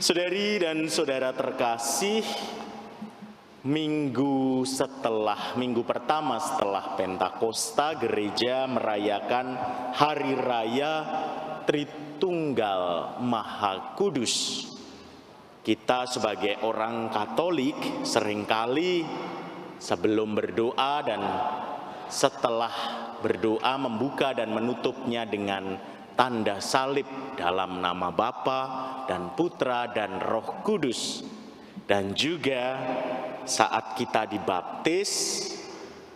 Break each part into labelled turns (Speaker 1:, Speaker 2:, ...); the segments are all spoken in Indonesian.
Speaker 1: Saudari dan saudara terkasih, minggu pertama setelah Pentakosta, gereja merayakan Hari Raya Tritunggal Maha Kudus. Kita sebagai orang Katolik seringkali sebelum berdoa dan setelah berdoa membuka dan menutupnya dengan tanda salib dalam nama Bapa dan Putra dan Roh Kudus. Dan juga saat kita dibaptis,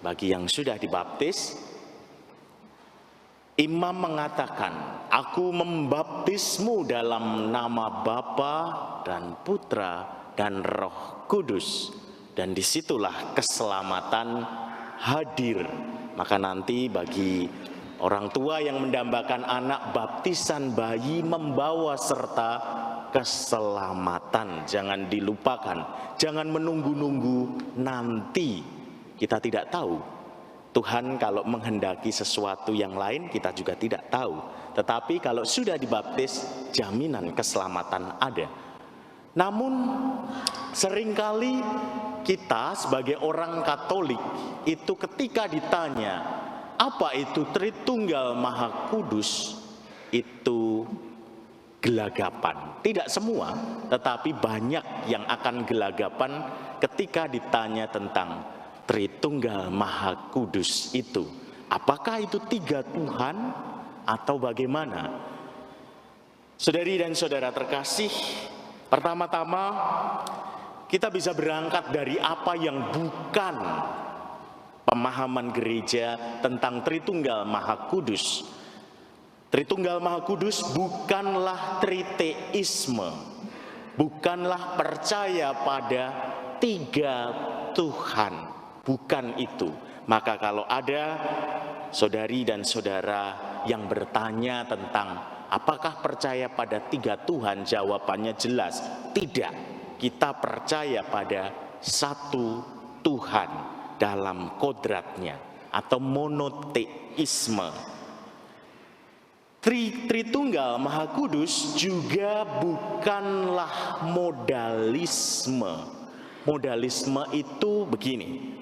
Speaker 1: bagi yang sudah dibaptis, imam mengatakan, "Aku membaptismu dalam nama Bapa dan Putra dan Roh Kudus." Dan disitulah keselamatan hadir. Maka nanti bagi orang tua yang mendambakan anak, baptisan bayi membawa serta keselamatan. Jangan dilupakan, jangan menunggu-nunggu nanti. Kita tidak tahu. Tuhan kalau menghendaki sesuatu yang lain, kita juga tidak tahu. Tetapi kalau sudah dibaptis, jaminan keselamatan ada. Namun seringkali kita sebagai orang Katolik itu ketika ditanya, apa itu Tritunggal Maha Kudus, itu gelagapan. Tidak semua, tetapi banyak yang akan gelagapan ketika ditanya tentang Tritunggal Maha Kudus itu. Apakah itu 3 Tuhan atau bagaimana? Saudari dan saudara terkasih, pertama-tama kita bisa berangkat dari apa yang bukan pemahaman gereja tentang Tritunggal Maha Kudus. Tritunggal Maha Kudus bukanlah triteisme, bukanlah percaya pada 3 Tuhan, bukan itu. Maka kalau ada saudari dan saudara yang bertanya tentang apakah percaya pada 3 Tuhan, jawabannya jelas, tidak. Kita percaya pada 1 Tuhan dalam kodratnya atau monoteisme. Tritunggal Maha Kudus juga bukanlah modalisme. Modalisme itu begini,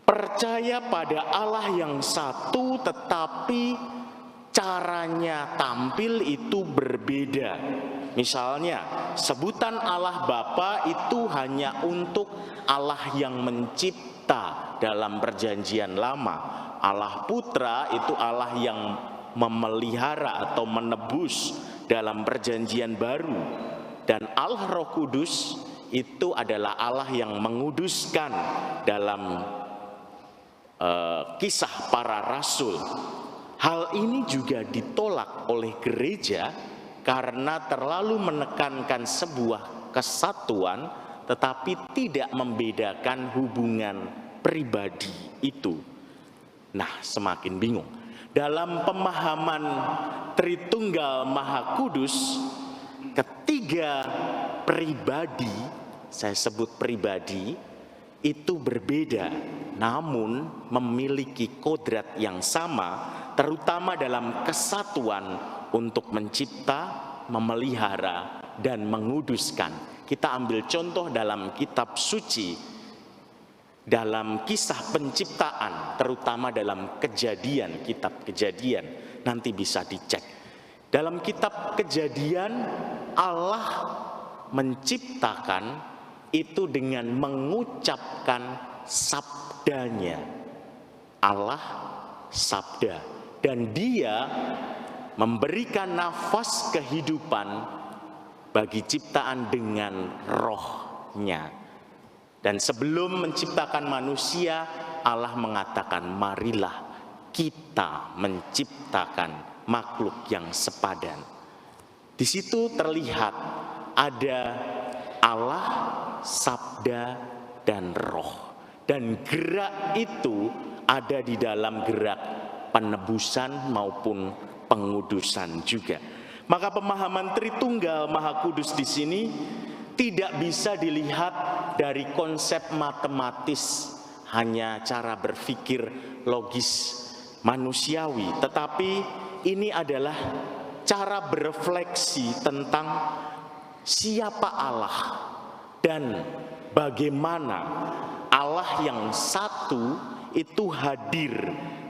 Speaker 1: percaya pada Allah yang satu tetapi caranya tampil itu berbeda. Misalnya, sebutan Allah Bapa itu hanya untuk Allah yang mencipta dalam perjanjian lama. Allah Putra itu Allah yang memelihara atau menebus dalam perjanjian baru. Dan Allah Roh Kudus itu adalah Allah yang menguduskan dalam kisah para rasul. Hal ini juga ditolak oleh gereja karena terlalu menekankan sebuah kesatuan tetapi tidak membedakan hubungan pribadi itu. Nah, semakin bingung. Dalam pemahaman Tritunggal Maha Kudus, ketiga pribadi, saya sebut pribadi, itu berbeda, namun memiliki kodrat yang sama, terutama dalam kesatuan untuk mencipta, memelihara, dan menguduskan. Kita ambil contoh dalam kitab suci, dalam kisah penciptaan, terutama dalam Kejadian, kitab Kejadian, nanti bisa dicek. Dalam kitab Kejadian, Allah menciptakan itu dengan mengucapkan sabdanya. Allah sabda, dan Dia memberikan nafas kehidupan bagi ciptaan dengan rohnya. Dan sebelum menciptakan manusia, Allah mengatakan, marilah kita menciptakan makhluk yang sepadan. Di situ terlihat ada Allah, sabda, dan roh. Dan gerak itu ada di dalam gerak penebusan maupun pengudusan juga. Maka pemahaman Tritunggal Maha Kudus di sini tidak bisa dilihat dari konsep matematis, hanya cara berpikir logis manusiawi, tetapi ini adalah cara berefleksi tentang siapa Allah dan bagaimana Allah yang satu itu hadir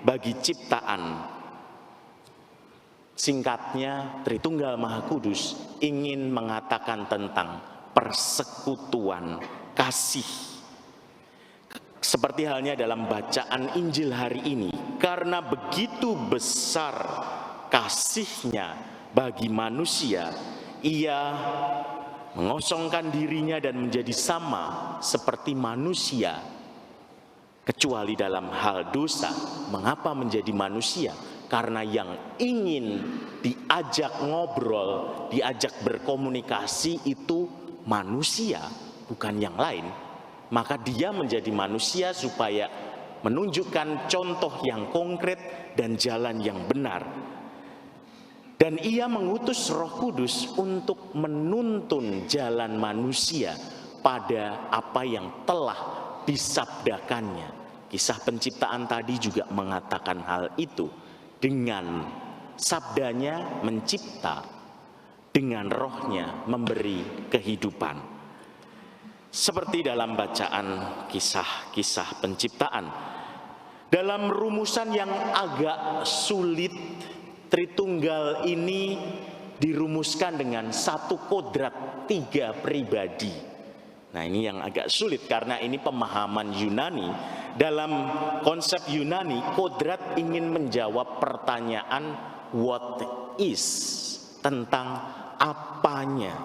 Speaker 1: bagi ciptaan. Singkatnya, Tritunggal Maha Kudus ingin mengatakan tentang persekutuan kasih. Seperti halnya dalam bacaan Injil hari ini, karena begitu besar kasihnya bagi manusia, ia mengosongkan dirinya dan menjadi sama seperti manusia, kecuali dalam hal dosa. Mengapa menjadi manusia? Karena yang ingin diajak ngobrol, diajak berkomunikasi itu manusia, bukan yang lain. Maka dia menjadi manusia supaya menunjukkan contoh yang konkret dan jalan yang benar. Dan ia mengutus Roh Kudus untuk menuntun jalan manusia pada apa yang telah disabdakannya. Kisah penciptaan tadi juga mengatakan hal itu. Dengan sabdanya mencipta, dengan rohnya memberi kehidupan. Seperti dalam bacaan kisah-kisah penciptaan. Dalam rumusan yang agak sulit, Tritunggal ini dirumuskan dengan satu kodrat 3 pribadi. Nah, ini yang agak sulit karena ini pemahaman Yunani. Dalam konsep Yunani, kodrat ingin menjawab pertanyaan what is, tentang apanya.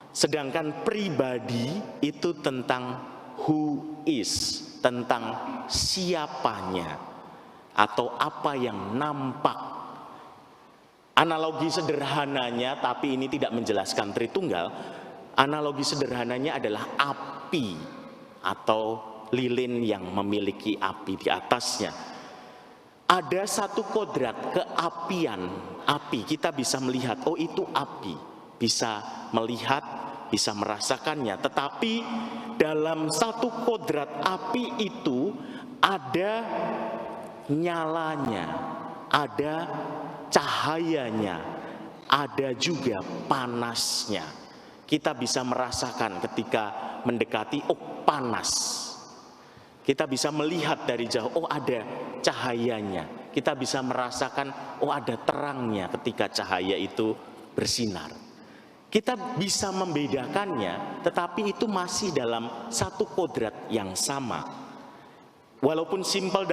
Speaker 1: Sedangkan pribadi itu tentang who is, tentang siapanya atau apa yang nampak. Analogi sederhananya, tapi ini tidak menjelaskan Tritunggal. Analogi sederhananya adalah api atau lilin yang memiliki api di atasnya. Ada satu kodrat keapian api. Kita bisa melihat, oh itu api. Bisa melihat, bisa merasakannya. Tetapi dalam satu kodrat api itu ada nyalanya, ada cahayanya, ada juga panasnya. Kita bisa merasakan ketika mendekati, oh panas. Kita bisa melihat dari jauh, oh ada cahayanya. Kita bisa merasakan, oh ada terangnya ketika cahaya itu bersinar. Kita bisa membedakannya, tetapi itu masih dalam satu kodrat yang sama. Walaupun simpel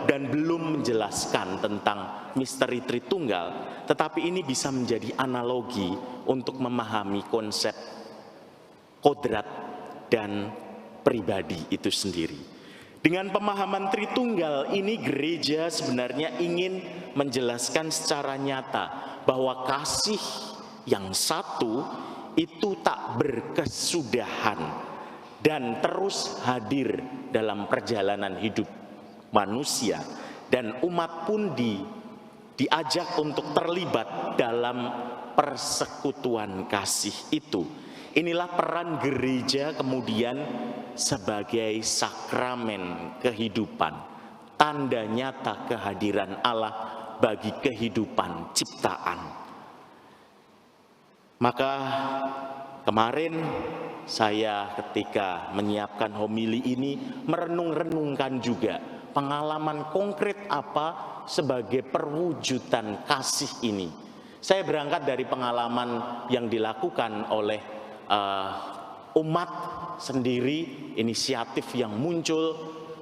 Speaker 1: dan belum menjelaskan tentang misteri Tritunggal, tetapi ini bisa menjadi analogi untuk memahami konsep kodrat dan pribadi itu sendiri. Dengan pemahaman Tritunggal ini, gereja sebenarnya ingin menjelaskan secara nyata bahwa kasih yang satu itu tak berkesudahan dan terus hadir dalam perjalanan hidup manusia, dan umat pun diajak untuk terlibat dalam persekutuan kasih itu. Inilah peran gereja kemudian sebagai sakramen kehidupan, tanda nyata kehadiran Allah bagi kehidupan ciptaan. Maka kemarin saya ketika menyiapkan homili ini merenung-renungkan juga pengalaman konkret apa sebagai perwujudan kasih ini. Saya berangkat dari pengalaman yang dilakukan oleh umat sendiri, inisiatif yang muncul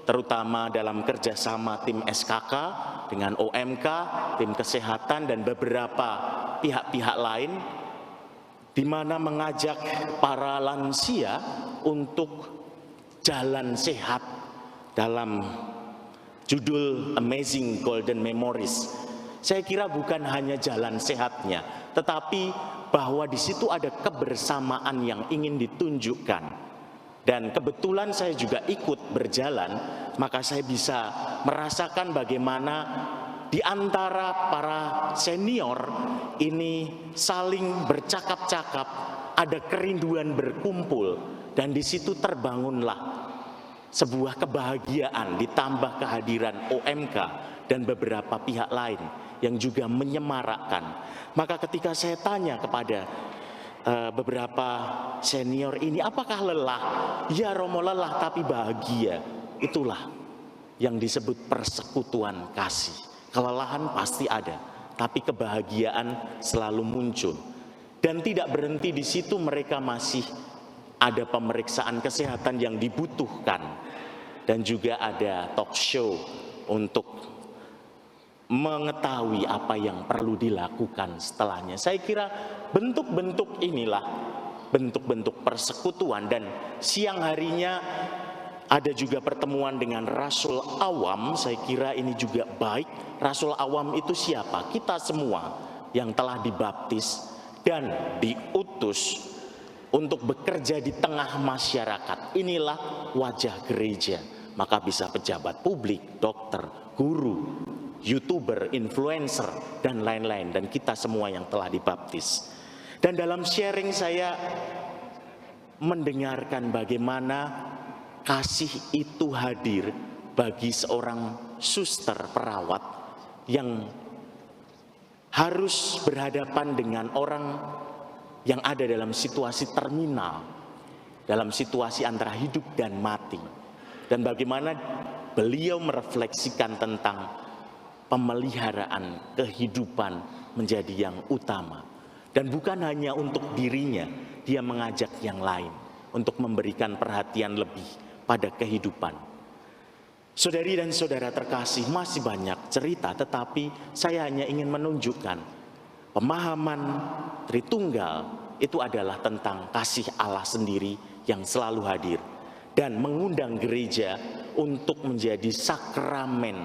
Speaker 1: terutama dalam kerjasama tim SKK dengan OMK, tim kesehatan dan beberapa pihak-pihak lain, di mana mengajak para lansia untuk jalan sehat dalam judul Amazing Golden Memories. Saya kira bukan hanya jalan sehatnya, tetapi bahwa di situ ada kebersamaan yang ingin ditunjukkan. Dan kebetulan saya juga ikut berjalan, maka saya bisa merasakan bagaimana di antara para senior ini saling bercakap-cakap, ada kerinduan berkumpul, dan di situ terbangunlah sebuah kebahagiaan ditambah kehadiran OMK dan beberapa pihak lain yang juga menyemarakkan. Maka ketika saya tanya kepada beberapa senior ini, apakah lelah? Ya Romo, lelah tapi bahagia. Itulah yang disebut persekutuan kasih. Kelelahan pasti ada, tapi kebahagiaan selalu muncul. Dan tidak berhenti di situ, mereka masih ada pemeriksaan kesehatan yang dibutuhkan. Dan juga ada talk show untuk mengetahui apa yang perlu dilakukan setelahnya. Saya kira bentuk-bentuk inilah bentuk-bentuk persekutuan. Dan siang harinya ada juga pertemuan dengan Rasul Awam. Saya kira ini juga baik. Rasul Awam itu siapa? Kita semua yang telah dibaptis dan diutus untuk bekerja di tengah masyarakat. Inilah wajah gereja. Maka bisa pejabat publik, dokter, guru, YouTuber, influencer, dan lain-lain. Dan kita semua yang telah dibaptis. Dan dalam sharing saya mendengarkan bagaimana kasih itu hadir bagi seorang suster perawat yang harus berhadapan dengan orang yang ada dalam situasi terminal, dalam situasi antara hidup dan mati. Dan bagaimana beliau merefleksikan tentang pemeliharaan kehidupan menjadi yang utama. Dan bukan hanya untuk dirinya, dia mengajak yang lain untuk memberikan perhatian lebih pada kehidupan. Saudari dan saudara terkasih, masih banyak cerita, tetapi saya hanya ingin menunjukkan pemahaman Tritunggal itu adalah tentang kasih Allah sendiri yang selalu hadir dan mengundang gereja untuk menjadi sakramen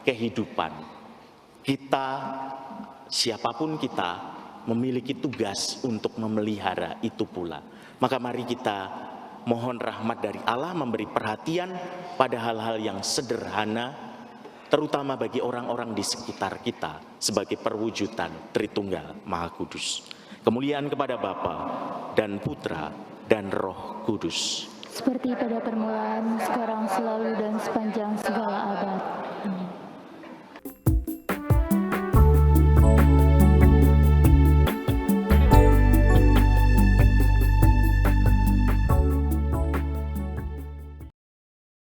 Speaker 1: kehidupan. Kita, siapapun kita, memiliki tugas untuk memelihara itu pula. Maka mari kita mohon rahmat dari Allah, memberi perhatian pada hal-hal yang sederhana, terutama bagi orang-orang di sekitar kita, sebagai perwujudan Tritunggal Maha Kudus. Kemuliaan kepada Bapa dan Putra dan Roh Kudus.
Speaker 2: Seperti pada permulaan, sekarang, selalu, dan sepanjang segala abad.